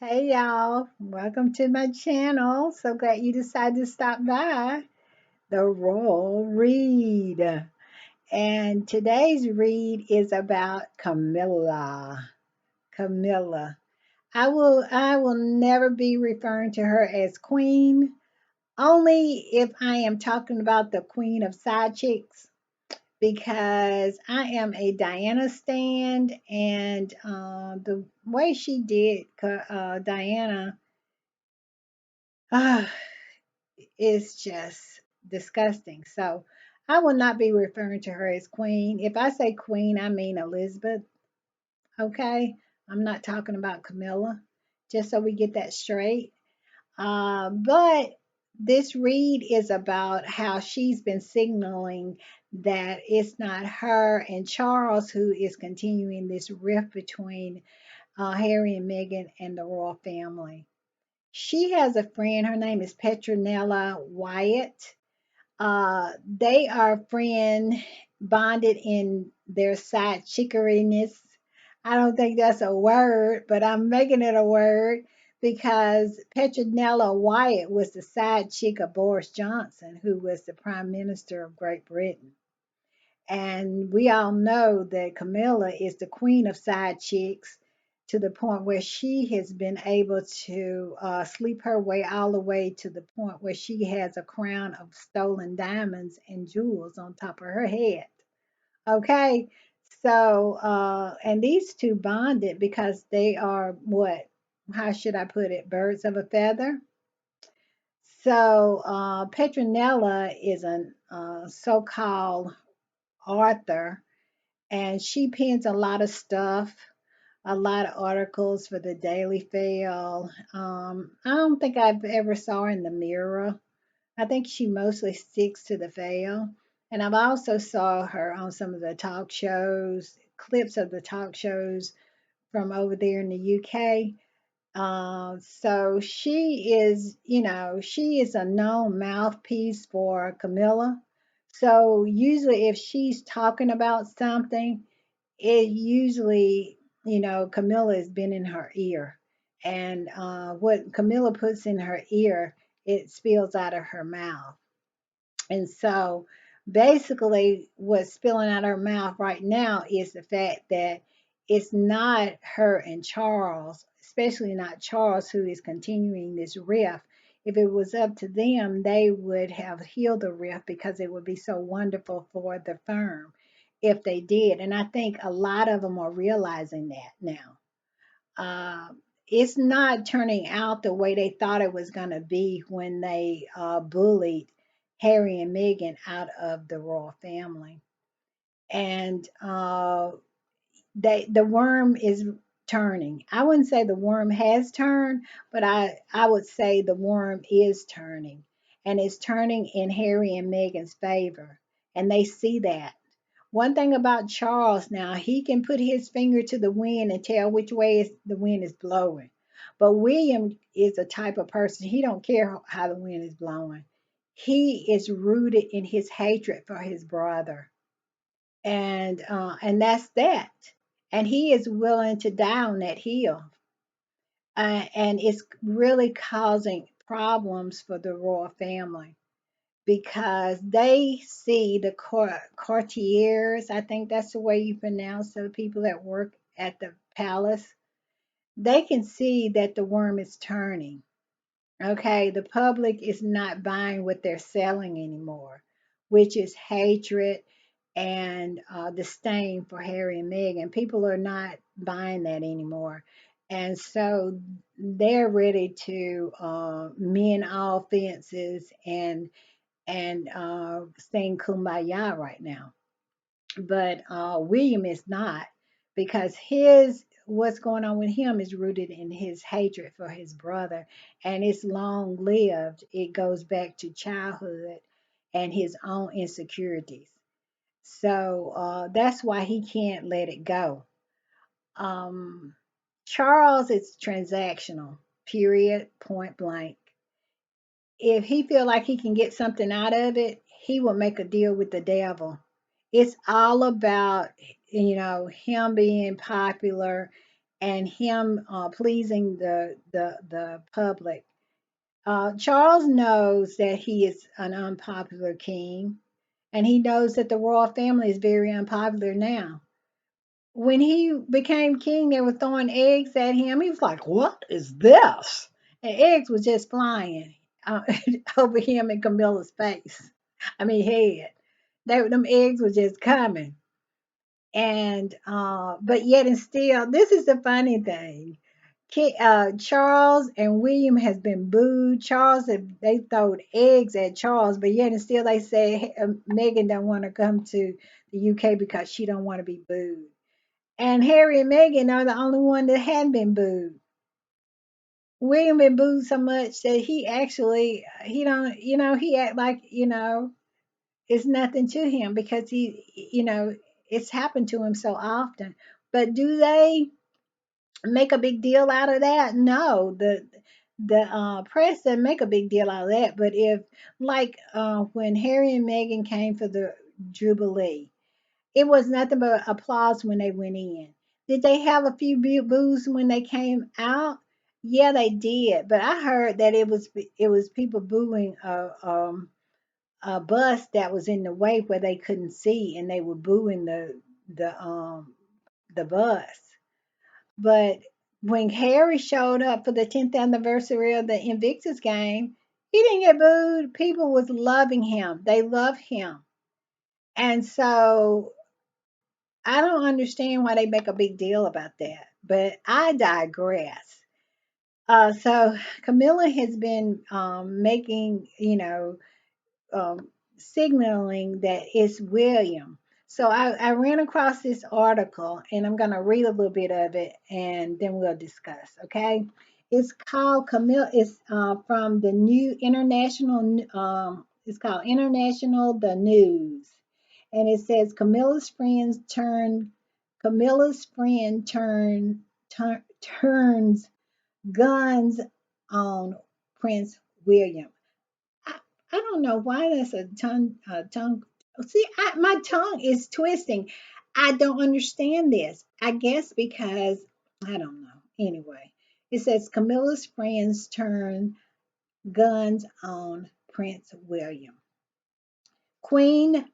Hey y'all, welcome to my channel. So glad you decided to stop by. The Royal Read. And today's read is about Camilla. Camilla. I will never be referring to her as queen, only if I am talking about the queen of side chicks, because I am a Diana stand, and the way she did Diana is just disgusting. So I will not be referring to her as queen. If I say queen, I mean Elizabeth. Okay. I'm not talking about Camilla, just so we get that straight. But this read is about how she's been signaling that it's not her and Charles who is continuing this rift between Harry and Meghan and the royal family. She has a friend, her name is Petronella Wyatt. They are friend bonded in their side chickeriness. I don't think that's a word, but I'm making it a word because Petronella Wyatt was the side chick of Boris Johnson, who was the Prime Minister of Great Britain. And we all know that Camilla is the queen of side chicks, to the point where she has been able to sleep her way all the way to the point where she has a crown of stolen diamonds and jewels on top of her head. Okay. So, and these two bonded because they are what? How should I put it? Birds of a feather. So, Petronella is a so called author, and she pens a lot of stuff, a lot of articles for the Daily Fail. I don't think I've ever saw her in the Mirror. I think she mostly sticks to the Fail. And I've also saw her on some of the talk shows, clips of the talk shows from over there in the UK. So she is, she is a known mouthpiece for Camilla. So usually if she's talking about something, it usually, Camilla has been in her ear. And what Camilla puts in her ear, it spills out of her mouth. And so basically, what's spilling out of her mouth right now is the fact that it's not her and Charles, especially not Charles, who is continuing this rift. If it was up to them, they would have healed the rift because it would be so wonderful for the firm if they did. And I think a lot of them are realizing that now. It's not turning out the way they thought it was going to be when they bullied Harry and Meghan out of the royal family. And the worm is turning. I wouldn't say the worm has turned, but I would say the worm is turning. And it's turning in Harry and Meghan's favor. And they see that. One thing about Charles now, he can put his finger to the wind and tell which way the wind is blowing. But William is a type of person, he don't care how the wind is blowing. He is rooted in his hatred for his brother. And that's that. And he is willing to die on that hill. And it's really causing problems for the royal family because they see the courtiers, I think that's the way you pronounce the people that work at the palace. They can see that the worm is turning. Okay, the public is not buying what they're selling anymore, which is hatred and disdain for Harry and Meghan. People are not buying that anymore. And so they're ready to mend all fences and sing Kumbaya right now. But William is not, because his what's going on with him is rooted in his hatred for his brother, and it's long lived. It goes back to childhood and his own insecurities. So that's why he can't let it go. Um, Charles is transactional, period, point blank. If he feel like he can get something out of it, he will make a deal with the devil. It's all about, him being popular and him pleasing the public. Charles knows that he is an unpopular king, and he knows that the royal family is very unpopular now. When he became king, they were throwing eggs at him. He was like, "What is this?" And eggs was just flying uh, over him and Camilla's face. I mean, head. Them eggs were just coming. And but yet and still, this is the funny thing. Charles and William has been booed. They throwed eggs at Charles, but yet and still they say, "Hey, Meghan don't want to come to the UK because she don't want to be booed." And Harry and Meghan are the only one that hadn't been booed. William been booed so much that he don't, he act like, it's nothing to him because it's happened to him so often. But do they make a big deal out of that? No, the press doesn't make a big deal out of that. But if, like, when Harry and Meghan came for the Jubilee, it was nothing but applause when they went in. Did they have a few boos when they came out? Yeah, they did. But I heard that it was people booing a bus that was in the way where they couldn't see, and they were booing the bus. But when Harry showed up for the 10th anniversary of the Invictus game, he didn't get booed. People was loving him. They love him. And so I don't understand why they make a big deal about that. But I digress. So Camilla has been making, signaling that it's William. So I ran across this article, and I'm going to read a little bit of it and then we'll discuss. Okay. It's called Camilla, it's from the New International, it's called International The News. And it says Camilla's friend turns guns on Prince William. I, I don't know why that's a tongue. See, my tongue is twisting. I don't understand this. I guess because I don't know. Anyway, it says Camilla's friends turn guns on Prince William. Queen,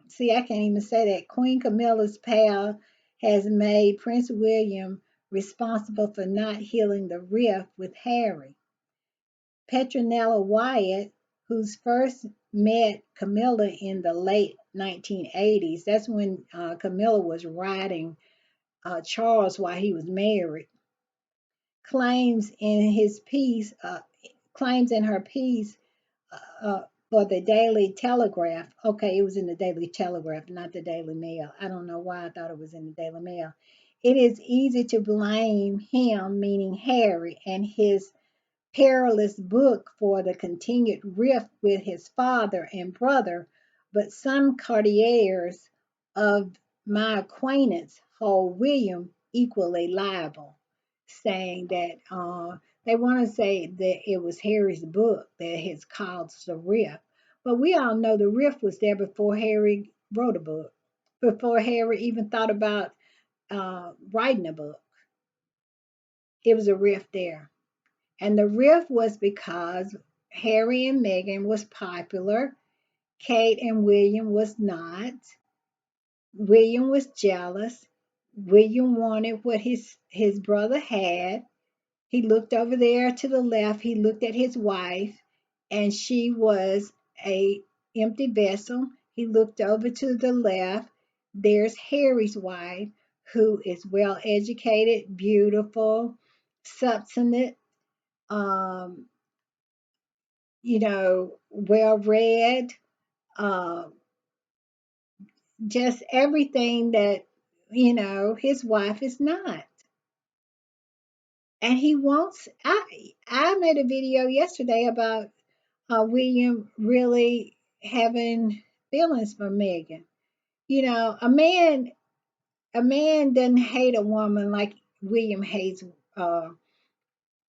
see, I can't even say that. Queen Camilla's pal has made Prince William responsible for not healing the rift with Harry. Petronella Wyatt, who's first met Camilla in the late 1980s, that's when Camilla was riding Charles while he was married, claims in his piece, claims in her piece for the Daily Telegraph. Okay, it was in the Daily Telegraph, not the Daily Mail. I don't know why I thought it was in the Daily Mail. It is easy to blame him, meaning Harry, and his perilous book for the continued rift with his father and brother, but some courtiers of my acquaintance hold William equally liable, saying that they want to say that it was Harry's book that has caused the rift. But we all know the rift was there before Harry wrote a book, before Harry even thought about writing a book. It was a rift there. And the rift was because Harry and Meghan was popular, Kate and William was not. William was jealous. William wanted what his brother had. He looked over there to the left. He looked at his wife, and she was a empty vessel. He looked over to the left. There's Harry's wife, who is well educated, beautiful, substantive, um, well read, uh, just everything that, his wife is not. And he wants, I made a video yesterday about William really having feelings for Megan. A man doesn't hate a woman like William hates uh,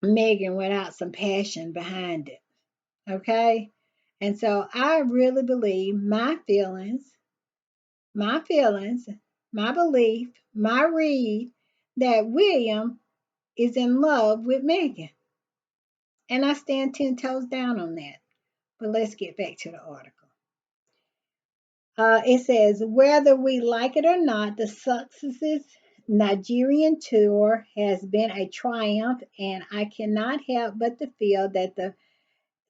Megan without some passion behind it. Okay. And so I really believe my feelings, my belief, my read that William is in love with Megan. And I stand 10 toes down on that. But let's get back to the article. It says, whether we like it or not, the successes Nigerian tour has been a triumph, and I cannot help but to feel that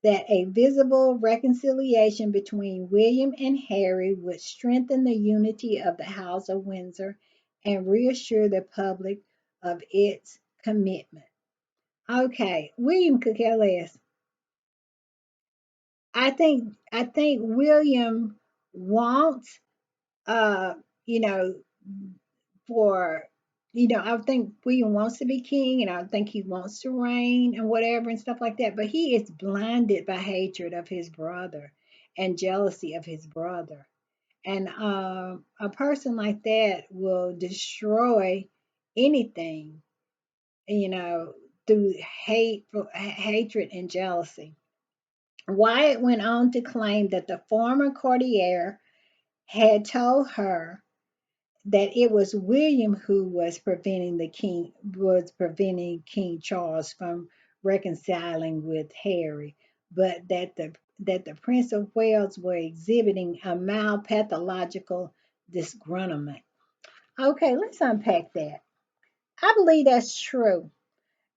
a visible reconciliation between William and Harry would strengthen the unity of the House of Windsor and reassure the public of its commitment. Okay, William could care less. I think William wants uh you know for I think William wants to be king, and I think he wants to reign and whatever and stuff like that, but he is blinded by hatred of his brother and jealousy of his brother. And a person like that will destroy anything, you know, through hatred and jealousy. Wyatt went on to claim that the former courtier had told her that it was William who was preventing King Charles from reconciling with Harry, but that the Prince of Wales were exhibiting a mild pathological disgruntlement. Okay, let's unpack that. I believe that's true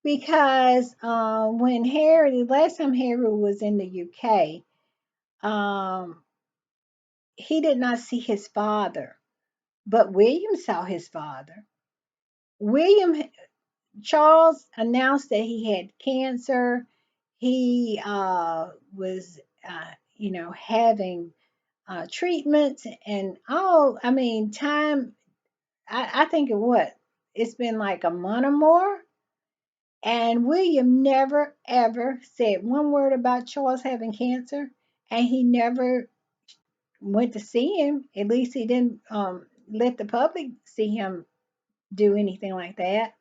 because when the last time Harry was in the UK, um, he did not see his father, but William saw his father. William Charles announced that he had cancer. He was, having treatments and all. I mean, time. I think of what it's been like a month or more, and William never ever said one word about Charles having cancer, and he never went to see him. At least he didn't let the public see him do anything like that.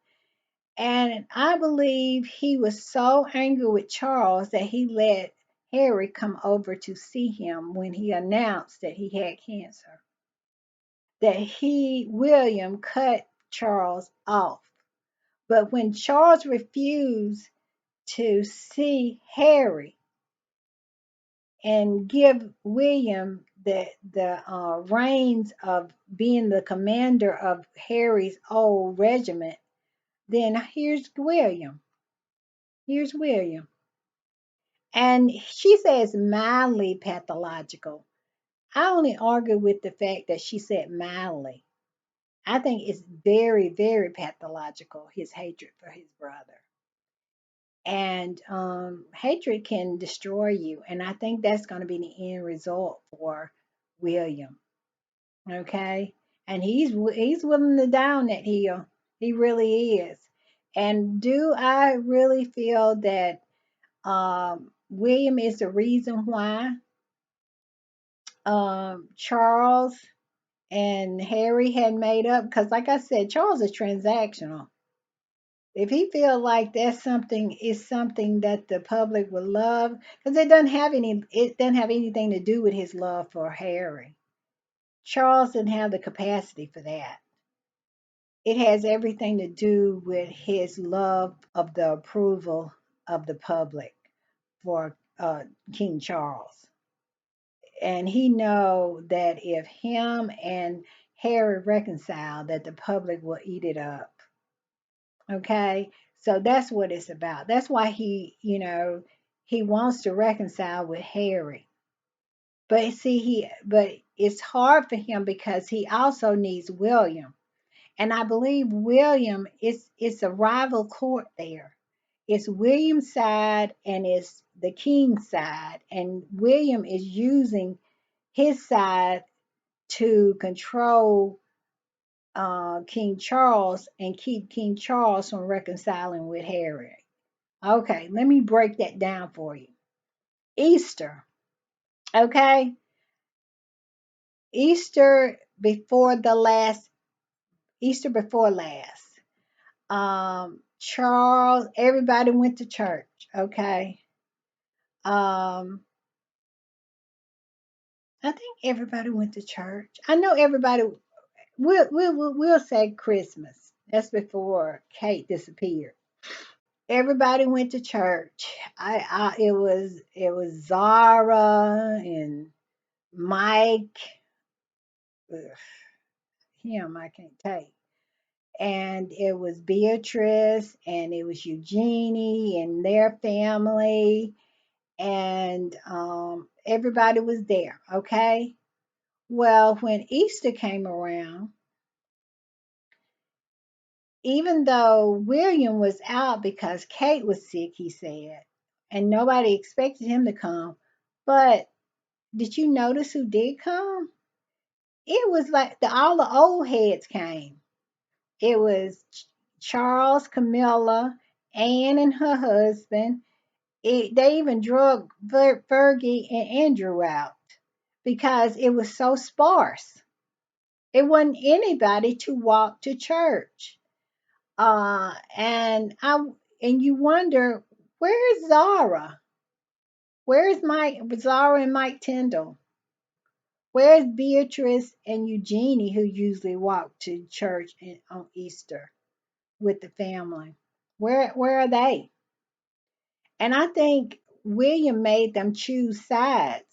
And I believe he was so angry with Charles that he let Harry come over to see him when he announced that he had cancer. That William, cut Charles off. But when Charles refused to see Harry and give William the reins of being the commander of Harry's old regiment, then here's William. Here's William. And she says mildly pathological. I only argue with the fact that she said mildly. I think it's very, very pathological, his hatred for his brother. And hatred can destroy you. And I think that's going to be the end result for William. Okay. And he's willing to die on that hill. He really is. And do I really feel that William is the reason why Charles and Harry had made up? Because, like I said, Charles is transactional. If he feels like that's something is something that the public would love, because it doesn't have anything to do with his love for Harry. Charles didn't have the capacity for that. It has everything to do with his love of the approval of the public for King Charles. And he know that if him and Harry reconcile, that the public will eat it up. Okay, so that's what it's about. That's why he wants to reconcile with Harry. But see, but it's hard for him because he also needs William, and I believe William it's a rival court there. It's William's side and it's the king's side, and William is using his side to control King Charles and keep King Charles from reconciling with Harry. Okay, let me break that down for you. Easter, okay? Easter before the last, Easter before last. Charles, everybody went to church, okay? Um, I think everybody went to church. I know everybody. We'll say Christmas. That's before Kate disappeared. Everybody went to church. It was Zara and Mike. Ugh, him I can't take. And it was Beatrice and it was Eugenie and their family, and everybody was there. Okay. Well, when Easter came around, even though William was out because Kate was sick, he said, and nobody expected him to come, but did you notice who did come? It was like all the old heads came. It was Charles, Camilla, Anne and her husband. They even drug Fergie and Andrew out because it was so sparse. It wasn't anybody to walk to church. And you wonder, where's Zara? Where's Mike Zara and Mike Tyndall? Where's Beatrice and Eugenie, who usually walk to church on Easter with the family? Where are they? And I think William made them choose sides.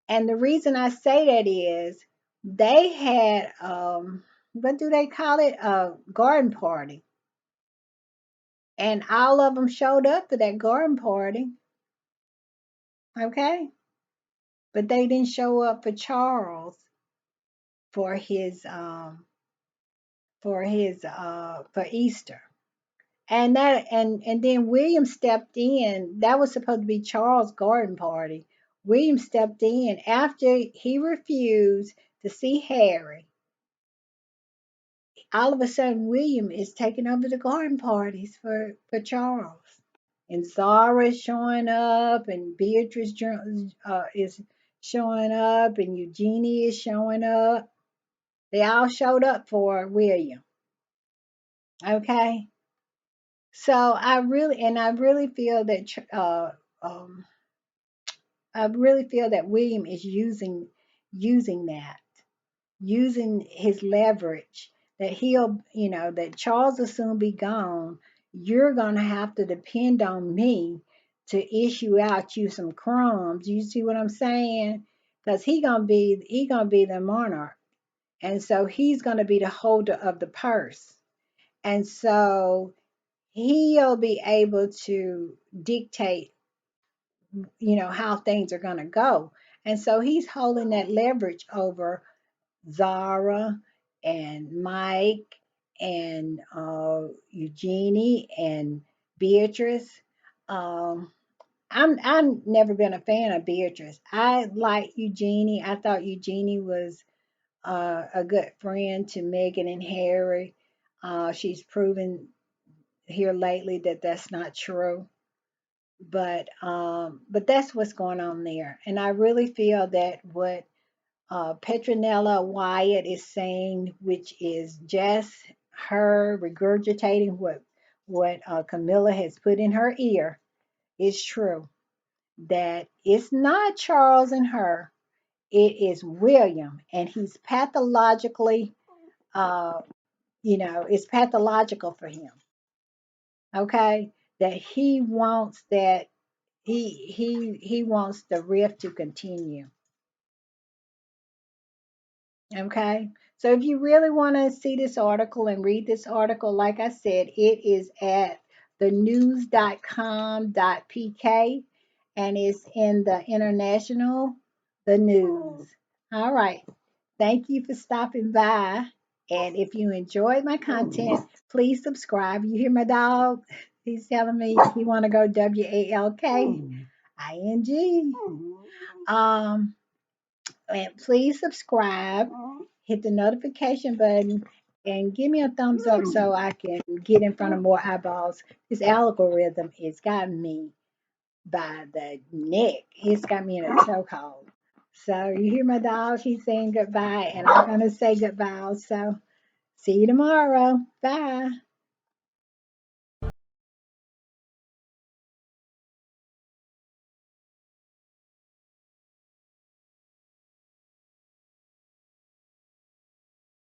And the reason I say that is they had what do they call it? A garden party. And all of them showed up for that garden party. Okay? But they didn't show up for Charles for for Easter. And then William stepped in. That was supposed to be Charles' garden party. William stepped in after he refused to see Harry. All of a sudden, William is taking over the garden parties for Charles. And Zara is showing up, and Beatrice is showing up, and Eugenie is showing up. They all showed up for William. Okay. So I really feel that um, I really feel that William is using that, using his leverage, that that Charles will soon be gone. You're gonna have to depend on me to issue out you some crumbs. You see what I'm saying? Because he gonna be the monarch, and so he's gonna be the holder of the purse, and so he'll be able to dictate how things are going to go. And so he's holding that leverage over Zara and Mike and Eugenie and Beatrice. Um, I've never been a fan of Beatrice. I like Eugenie. I thought Eugenie was a good friend to Meghan and Harry. She's proven here lately that that's not true. But that's what's going on there. And I really feel that what Petronella Wyatt is saying, which is just her regurgitating what Camilla has put in her ear, is true. That it's not Charles and her, it is William, and he's pathologically, uh, it's pathological for him. Okay, that he wants the rift to continue. Okay. So if you really want to see this article and read this article, like I said, it is at thenews.com.pk and it's in the international, the news. All right. Thank you for stopping by. And if you enjoyed my content, please subscribe. You hear my dog? He's telling me he want to go WALKING. Um, and please subscribe, hit the notification button, and give me a thumbs up so I can get in front of more eyeballs. This algorithm has got me by the neck. It's got me in a chokehold. So you hear my dog? He's saying goodbye, and I'm gonna say goodbye. So see you tomorrow. Bye.